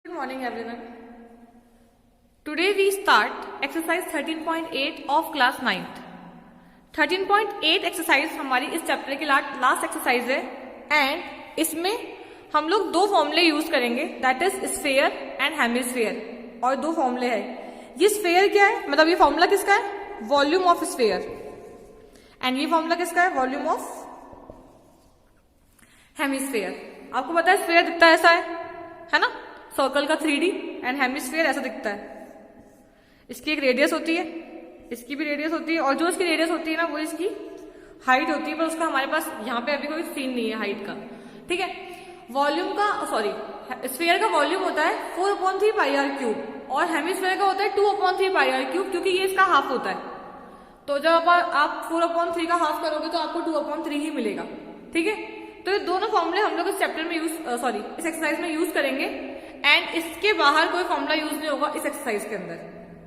Good morning everyone. Today we start exercise 13.8 of class 9th. 13.8 exercise हमारी इस chapter की last exercise है and इसमें हम लोग दो फॉर्मूले यूज करेंगे, that is sphere and hemisphere. और दो फॉर्मूले हैं। ये स्फीयर क्या है, मतलब ये फॉर्मूला किसका है, वॉल्यूम ऑफ स्फीयर, एंड ये फॉर्मूला किसका है, वॉल्यूम ऑफ हेमिस्फीयर। आपको पता है स्फीयर दिखता ऐसा है ना, सर्कल का 3D, एंड हेमिस्फीयर ऐसा दिखता है। इसकी एक रेडियस होती है, इसकी भी रेडियस होती है, और जो इसकी रेडियस होती है ना वो इसकी हाइट होती है, पर उसका हमारे पास यहाँ पे अभी कोई सीन नहीं है हाइट का। ठीक है, वॉल्यूम का स्फीयर का वॉल्यूम होता है 4/3 πr³ और हेमिस्फीयर का होता है 2/3 πr³, क्योंकि ये इसका हाफ होता है। तो जब आप 4/3 का हाफ करोगे तो आपको 2/3 ही मिलेगा। ठीक है, तो ये दोनों फॉर्मूले हम लोग इस चैप्टर में इस एक्सरसाइज में यूज करेंगे, एंड इसके बाहर कोई फॉर्मूला यूज नहीं होगा इस एक्सरसाइज के अंदर।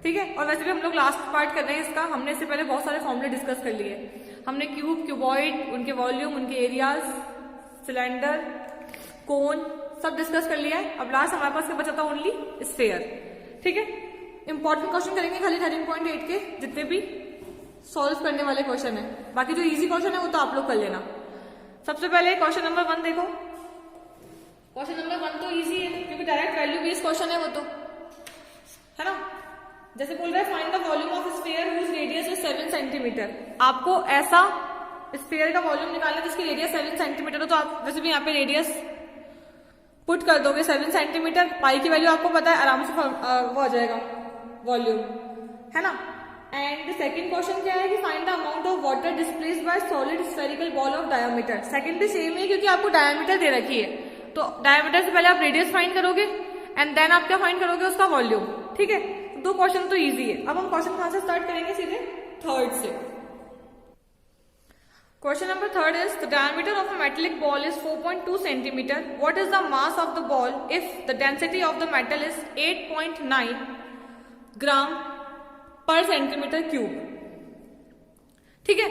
ठीक है, और वैसे भी हम लोग लास्ट पार्ट कर रहे हैं इसका, हमने इससे पहले बहुत सारे फॉर्मूले डिस्कस कर लिए। हमने क्यूब, क्यूबॉइड, उनके वॉल्यूम, उनके एरियाज, सिलेंडर, कोन सब डिस्कस कर लिया है। अब लास्ट हमारे पास क्या बचा था, ओनली स्फीयर। ठीक है, इंपॉर्टेंट क्वेश्चन करेंगे खाली 13.8 के, जितने भी सॉल्व करने वाले क्वेश्चन है। बाकी जो इजी क्वेश्चन है वो तो आप लोग कर लेना। सबसे पहले क्वेश्चन नंबर 1 देखो। क्वेश्चन नंबर 1 तो इजी है, क्योंकि डायरेक्ट वैल्यू बेस्ड क्वेश्चन है वो तो, है ना। जैसे बोल रहे हैं find the volume of sphere whose radius is 7 centimetre. आपको ऐसा स्फीयर का वॉल्यूम निकालना है जिसकी रेडियस 7 सेंटीमीटर हो, तो आप वैसे भी यहाँ पे रेडियस पुट कर दोगे 7 सेंटीमीटर। पाई की वैल्यू आपको पता है, आराम से वो आ जाएगा वॉल्यूम, है ना। एंड सेकंड क्वेश्चन क्या है कि find the amount of water displaced by solid spherical ball of diameter. Second भी सेम है, क्योंकि आपको डायमीटर दे रखी है, तो डायमीटर से पहले आप रेडियस फाइंड करोगे एंड देन आप क्या फाइंड करोगे, उसका वॉल्यूम। ठीक है, दो क्वेश्चन तो इजी है। अब हम क्वेश्चन कहां से स्टार्ट करेंगे, सीधे थर्ड से। Question number 3 is the diameter of a metallic ball is 4.2 centimetre. What is the mass of the ball if the density of the metal is 8.9 ग्राम पर सेंटीमीटर क्यूब। ठीक है,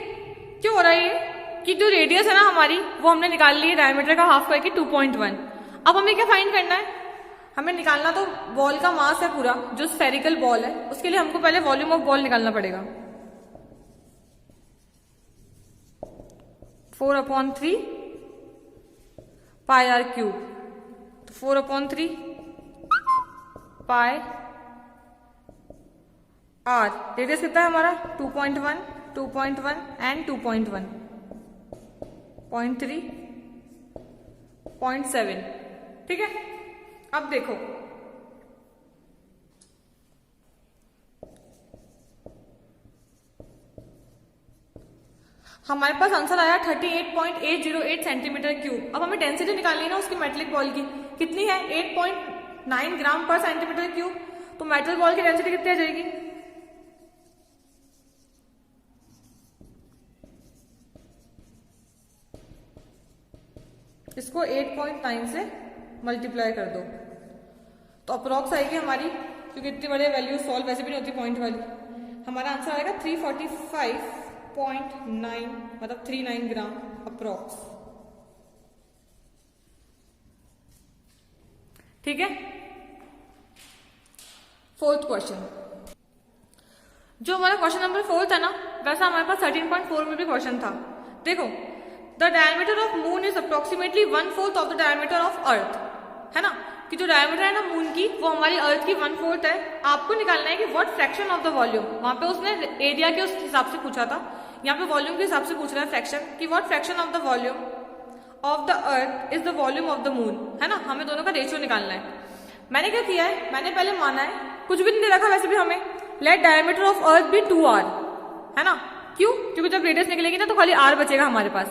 क्यों हो रहा है ये कि जो रेडियस है ना हमारी वो हमने निकाल ली है डायमीटर का हाफ करके 2.1। अब हमें क्या फाइंड करना है, हमें निकालना तो बॉल का मास है पूरा, जो स्फेरिकल बॉल है, उसके लिए हमको पहले वॉल्यूम ऑफ बॉल निकालना पड़ेगा। 4/3 πr³, तो 4/3 πr। रेडियस कितना है हमारा, 2.1, 2.1 एंड 2.1, 0.3, 0.7। ठीक है, अब देखो हमारे पास आंसर आया 38.808 सेंटीमीटर क्यूब। अब हमें डेंसिटी निकालनी है ना उसकी मेटलिक बॉल की, कितनी है, 8.9 ग्राम पर सेंटीमीटर क्यूब। तो मेटल बॉल की डेंसिटी कितनी आ जाएगी, इसको 8.9 से मल्टीप्लाई कर दो तो अप्रोक्स आएगी हमारी, क्योंकि इतनी बड़े वैल्यू सॉल्व वैसे भी नहीं होती पॉइंट वाली। हमारा आंसर आएगा 345.9, मतलब 39 ग्राम अप्रोक्स। ठीक है, फोर्थ क्वेश्चन, जो हमारा क्वेश्चन नंबर 4 था ना, वैसा हमारे पास 13.4 में भी क्वेश्चन था। देखो, the diameter of moon is approximately 1/4 of the diameter of अर्थ, है ना, कि जो डायमीटर है ना मून की वो हमारी अर्थ की 1/4 है। आपको निकालना है कि what fraction of the volume. वहां पे उसने एरिया के उस हिसाब से पूछा था, यहाँ पे वॉल्यूम के हिसाब से पूछ रहा है फ्रैक्शन, कि what fraction of the volume of the earth is the volume of the moon, है ना। हमें दोनों का रेशियो निकालना है। मैंने क्या किया है, मैंने पहले माना है, कुछ भी नहीं दे रखा वैसे भी हमें, let diameter of earth be 2r, है ना। क्यों, क्योंकि जब रेडियस निकलेगी ना तो खाली r बचेगा हमारे पास।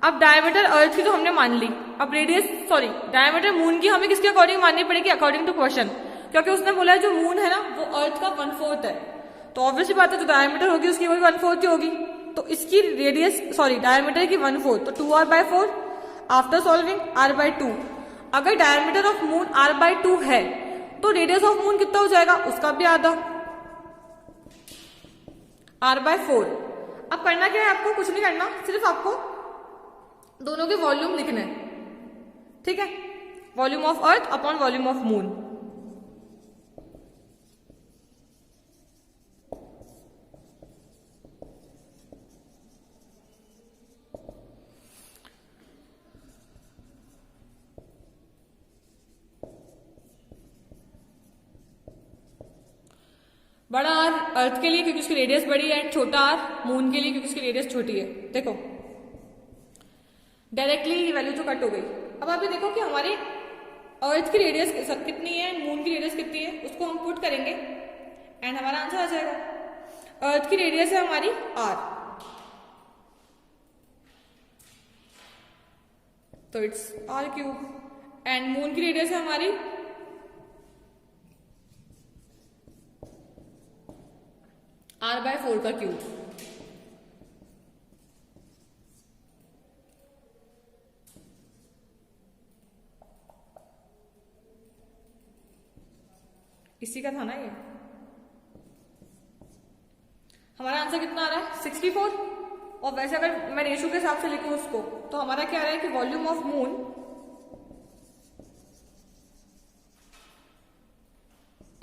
अब डायमीटर अर्थ की तो हमने मान ली, अब डायमीटर मून की हमें किसके अकॉर्डिंग माननी पड़ेगी, अकॉर्डिंग टू क्वेश्चन, क्योंकि उसने बोला है जो मून है ना वो अर्थ का 1/4 है, तो ऑब्वियसली बात है जो डायमीटर होगी उसकी वही 1/4 ही होगी। तो इसकी डायमीटर की 1/4, तो 2r/4 आफ्टर सॉल्विंग r/2। अगर डायमीटर ऑफ मून r/2 है तो रेडियस ऑफ मून कितना हो जाएगा, उसका भी आधा, r/4। अब करना क्या है, आपको कुछ नहीं करना, सिर्फ आपको दोनों के वॉल्यूम लिखना है। ठीक है, volume of earth upon volume of moon. बड़ा आर अर्थ के लिए क्योंकि उसकी रेडियस बड़ी है, एंड छोटा आर मून के लिए क्योंकि उसकी रेडियस छोटी है। देखो डायरेक्टली वैल्यू तो कट हो गई। अब आप ये देखो कि हमारी अर्थ की रेडियस कितनी है, मून की रेडियस कितनी है, उसको हम पुट करेंगे एंड हमारा आंसर आ जाएगा। अर्थ की रेडियस है हमारी आर, तो it's R cube, and moon की रेडियस है हमारी r/4 का क्यूब। इसी का था ना ये। हमारा आंसर कितना आ रहा है 64। और वैसे अगर मैं रेशो के हिसाब से लिखूं उसको तो हमारा क्या आ रहा है कि volume of moon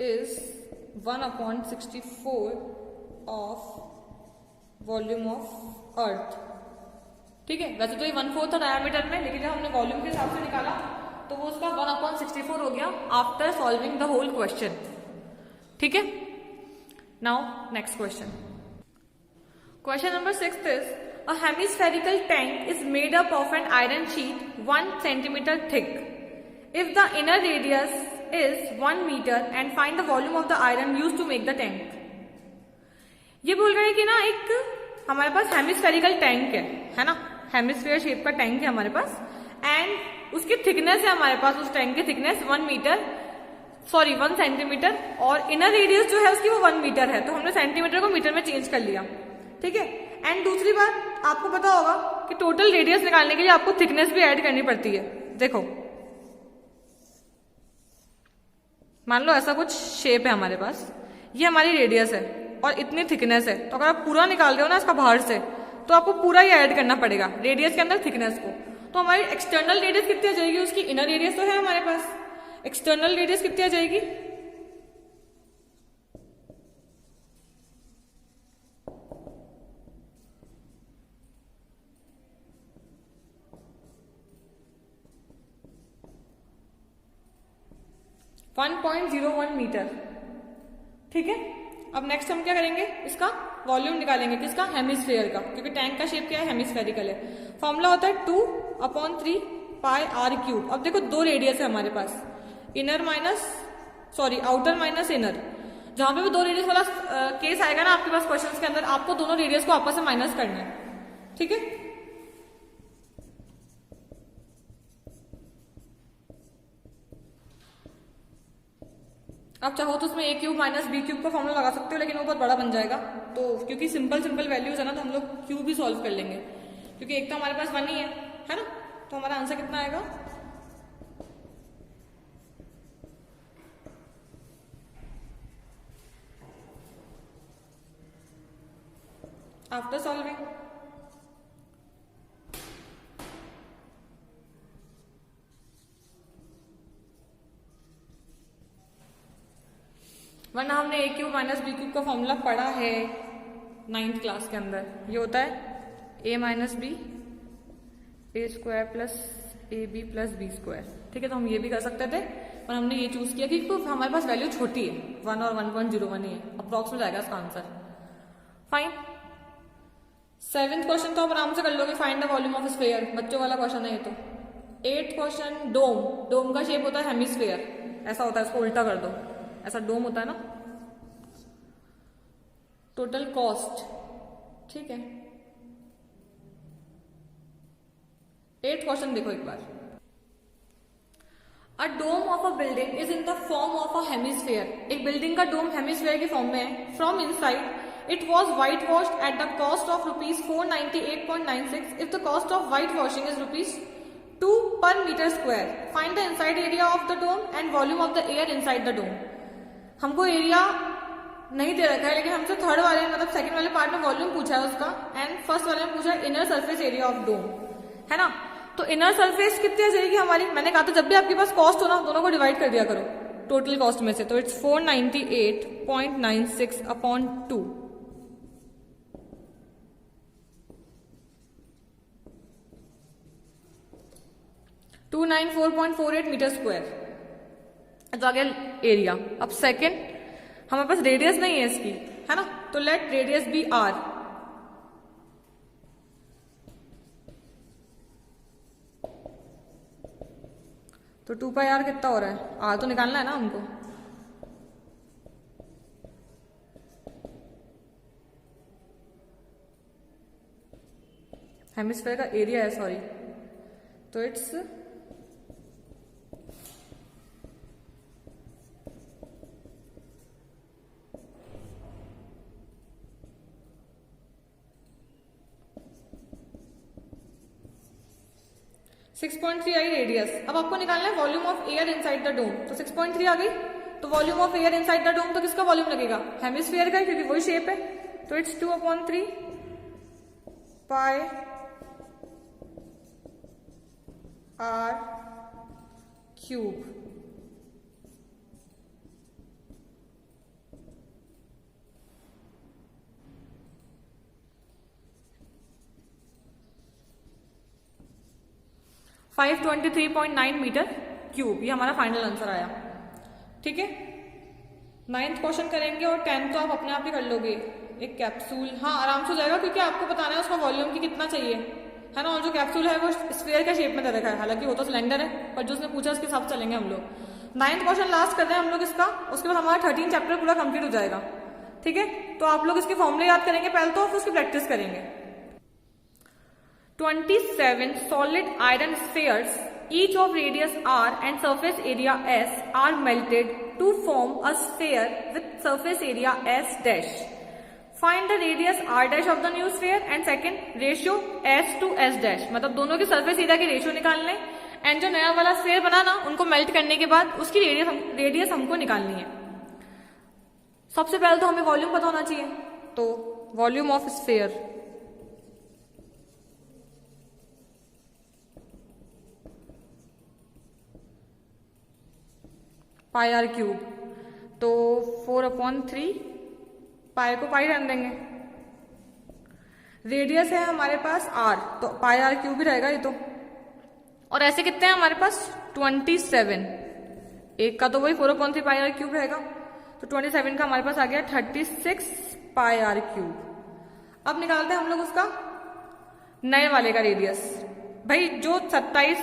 is 1/64 of volume of earth. ठीक है, वैसे तो ये 1/4 था डायमीटर में, लेकिन जब हमने वॉल्यूम के हिसाब से निकाला तो वो उसका 1/64 हो गया after solving the whole question. ठीक है, now next question. Question number 6 is a hemispherical tank is made up of an iron sheet 1 centimeter thick. If the inner radius is 1 meter and find the volume of the iron used to make the tank. ये बोल रहे हैं कि ना एक हमारे पास hemispherical tank है ना, हेमिस्फेयर शेप का टैंक है हमारे पास, एंड उसकी थिकनेस है हमारे पास, उस टैंक की थिकनेस 1 सेंटीमीटर, और इनर रेडियस जो है उसकी वो 1 मीटर है, तो हमने सेंटीमीटर को मीटर में चेंज कर लिया। ठीक है, एंड दूसरी बात आपको पता होगा कि टोटल रेडियस निकालने के लिए आपको थिकनेस भी ऐड करनी पड़ती है। देखो मान लो ऐसा कुछ शेप है हमारे पास, ये हमारी रेडियस है और इतनी थिकनेस है, तो अगर आप पूरा निकाल रहे हो ना इसका बाहर से, तो आपको पूरा ये ऐड करना पड़ेगा रेडियस के अंदर थिकनेस को। तो हमारी एक्सटर्नल रेडियस कितनी आ जाएगी, उसकी इनर रेडियस तो है हमारे पास, एक्सटर्नल रेडियस कितनी आ जाएगी 1.01 मीटर। ठीक है, अब नेक्स्ट हम क्या करेंगे, इसका वॉल्यूम निकालेंगे, किसका, हेमिस्फेयर का, क्योंकि टैंक का शेप क्या है, हेमिस्फेरिकल है। फॉर्मूला होता है 2/3 पाई आर क्यूब। अब देखो दो रेडियस है हमारे पास, आउटर माइनस इनर। जहां पे भी दो रेडियस वाला केस आएगा ना आपके पास क्वेश्चंस के अंदर, आपको दोनों रेडियस को आपस में माइनस करना है। ठीक है, आप चाहो तो उसमें a क्यूब माइनस बी क्यूब का फॉर्मूला लगा सकते हो, लेकिन वो बहुत बड़ा बन जाएगा, तो क्योंकि सिंपल वैल्यूज है ना, तो हम लोग क्यूब भी सॉल्व कर लेंगे, क्योंकि एक तो हमारे पास 1 ही है ना। तो हमारा आंसर कितना आएगा, आफ्टर सॉल्विंग वरना हमने a क्यूब माइनस बी क्यूब का फॉर्मूला पढ़ा है 9th क्लास के अंदर। ये होता है a minus B A square plus A B plus B square. ठीक है, तो हम ये भी कर सकते थे, पर हमने ये चूज किया क्योंकि हमारे पास वैल्यू छोटी है, 1 और 1.01 ही है, अप्रॉक्स में जाएगा इसका आंसर। फाइन, 7th क्वेश्चन तो आप आराम से कर लोगे, find the volume of sphere, बच्चों वाला क्वेश्चन है ये तो। 8th क्वेश्चन, डोम का शेप होता है हेमिस्फीयर, ऐसा होता है, इसको उल्टा कर दो, ऐसा डोम होता है ना। टोटल कॉस्ट, ठीक है। 8th क्वेश्चन देखो एक बार, a dome of a building is in the form of a hemisphere. एक बिल्डिंग का डोम हेमिस्फीयर की फॉर्म में है। From inside it was white washed at the cost of ₹498.96। If the cost of white washing is ₹2 per meter square, find the inside area of the dome and volume of the air inside the dome। हमको area नहीं दे रखा है, लेकिन हमसे third वाले मतलब second वाले part में वॉल्यूम पूछा है उसका, एंड फर्स्ट वाले में पूछा है inner surface area of dome, है ना। तो इनर सरफेस कितनी आ जाएगी हमारी, मैंने कहा था जब भी आपके पास कॉस्ट हो ना, दोनों को डिवाइड कर दिया करो टोटल कॉस्ट में से, तो इट्स 498.96 अपॉन 2। $294.48 मीटर स्क्वायर, तो आ गया एरिया। अब सेकेंड हमारे पास रेडियस नहीं है इसकी, है ना, तो लेट रेडियस बी आर। तो 2 पाई आर कितना हो रहा है, आर तो निकालना है ना हमको। हेमिस्फेयर का एरिया है, सॉरी, तो इट्स 6.3 आई रेडियस। अब आपको निकालना है volume of air inside the dome. तो 6.3 आ गई, तो volume of air inside the dome, तो किसका वॉल्यूम लगेगा, हेमिस्फीयर का, क्योंकि वही शेप है। तो it's 2/3 pi r cube. (523.9 metre cube), ये हमारा फाइनल आंसर आया। ठीक है, 9th क्वेश्चन करेंगे और 10th तो आप अपने आप ही कर लोगे। एक कैप्सूल, हाँ आराम से हो जाएगा, क्योंकि आपको बताना है उसका वॉल्यूम की कितना चाहिए, है ना। और जो कैप्सूल है वो स्फीयर का शेप में दे रखा है, हालांकि वो तो सिलेंडर है, पर जो उसने पूछा उसके हिसाब से चलेंगे हम लोग। 9th क्वेश्चन लास्ट करते हैं हम लोग इसका, उसके बाद हमारा 13 चैप्टर पूरा कंप्लीट हो जाएगा। ठीक है, तो आप लोग इसके फॉर्मूले याद करेंगे पहले तो, फिर उसकी प्रैक्टिस करेंगे। 27 solid iron spheres, each of radius r and surface area s, are melted to form a sphere with surface area s dash. Find the radius r dash of the new sphere and second ratio s to s dash। मतलब दोनों की surface area की ratio निकालना है, and जो नया वाला sphere बना ना, उनको मेल्ट करने के बाद उसकी रेडियस हमको निकालनी है। सबसे पहले तो हमें वॉल्यूम पता होना चाहिए, तो volume of sphere pi r cube, तो 4/3 पाई को पाई रहने देंगे। रेडियस है हमारे पास आर, तो पाई आर क्यूब ही रहेगा ये तो। और ऐसे कितने हैं हमारे पास 27, एक का तो वही 4/3 पाई आर क्यूब रहेगा, तो 27 का हमारे पास आ गया 36 पाई आर क्यूब। अब निकालते हैं हम लोग उसका नए वाले का रेडियस। भाई जो 27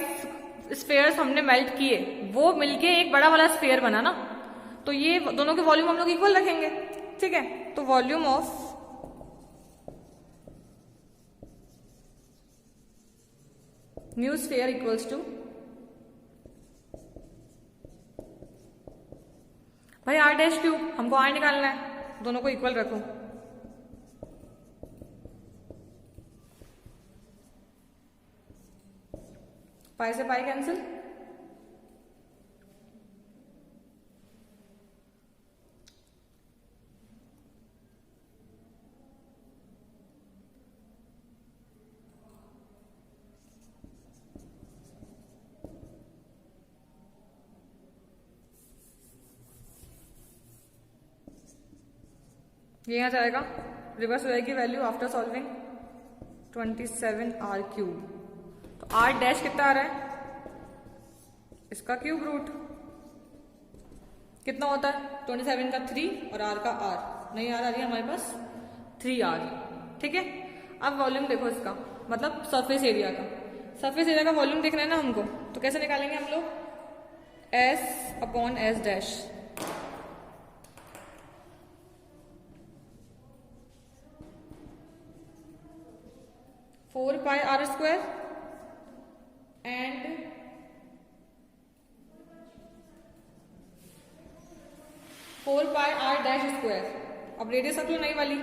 स्फीयर्स हमने मेल्ट किए वो मिलके एक बड़ा वाला स्फीयर बना ना, तो ये दोनों के वॉल्यूम हम लोग इक्वल रखेंगे। ठीक है, तो volume of new sphere equals to, भाई आर डैश क्यूब, हमको आर निकालना है, दोनों को इक्वल रखो। पाई से पाई कैंसिल, ये यहाँ जाएगा, रिवर्स हो जाएगी value after solving 27 r cube. तो आर डैश कितना आ रहा है, इसका क्यूब रूट कितना होता है, 27 का 3 और आर का आर, नहीं आर आ रही है हमारे पास 3r। ठीक है, अब वॉल्यूम देखो इसका, मतलब सरफेस एरिया का। सरफेस एरिया का वॉल्यूम देखना है ना हमको, तो कैसे निकालेंगे हम लोग, S/S dash. Four pi r square and 4 pi r dash square. अब रेडियस रख लो नई वाली,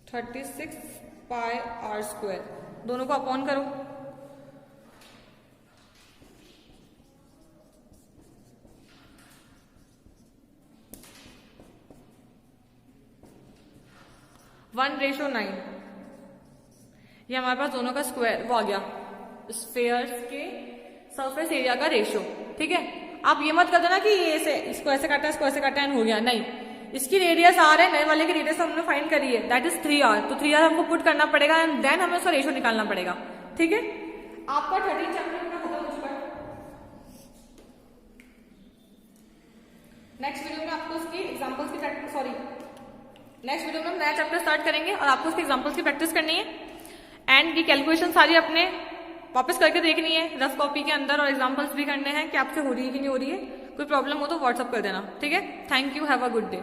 36 पाई आर स्क्वायर, दोनों को अपॉन करो। वन रेशो 9, ये हमारे पास दोनों का स्क्वायर वो आ गया, स्फीयर्स के सरफेस एरिया का रेशो। ठीक है, आप ये मत कर देना कि ये से इसको ऐसे काटा इसको ऐसे काटा एंड हो गया, नहीं, इसकी रेडियस आर है, नए वाले की रेडियस हमने फाइंड करी है, दैट इज 3r। तो 3r हमको पुट करना पड़ेगा एंड देन हमें उसका रेशो निकालना पड़ेगा। ठीक है, आपका 13 चैप्टर खत्म हो चुका है। नेक्स्ट वीडियो में आपको उसकी एग्जाम्पल्स की नेक्स्ट वीडियो में हम नया चैप्टर स्टार्ट करेंगे और आपको उसके एग्जाम्पल्स की प्रैक्टिस करनी है एंड ये कैलकुलेशन सारी अपने वापस करके देखनी है रफ कॉपी के अंदर और एग्जाम्पल्स भी करने हैं कि आपसे हो रही है कि नहीं हो रही है। कोई प्रॉब्लम हो तो व्हाट्सअप कर देना, ठीक है। Thank you, have a good day.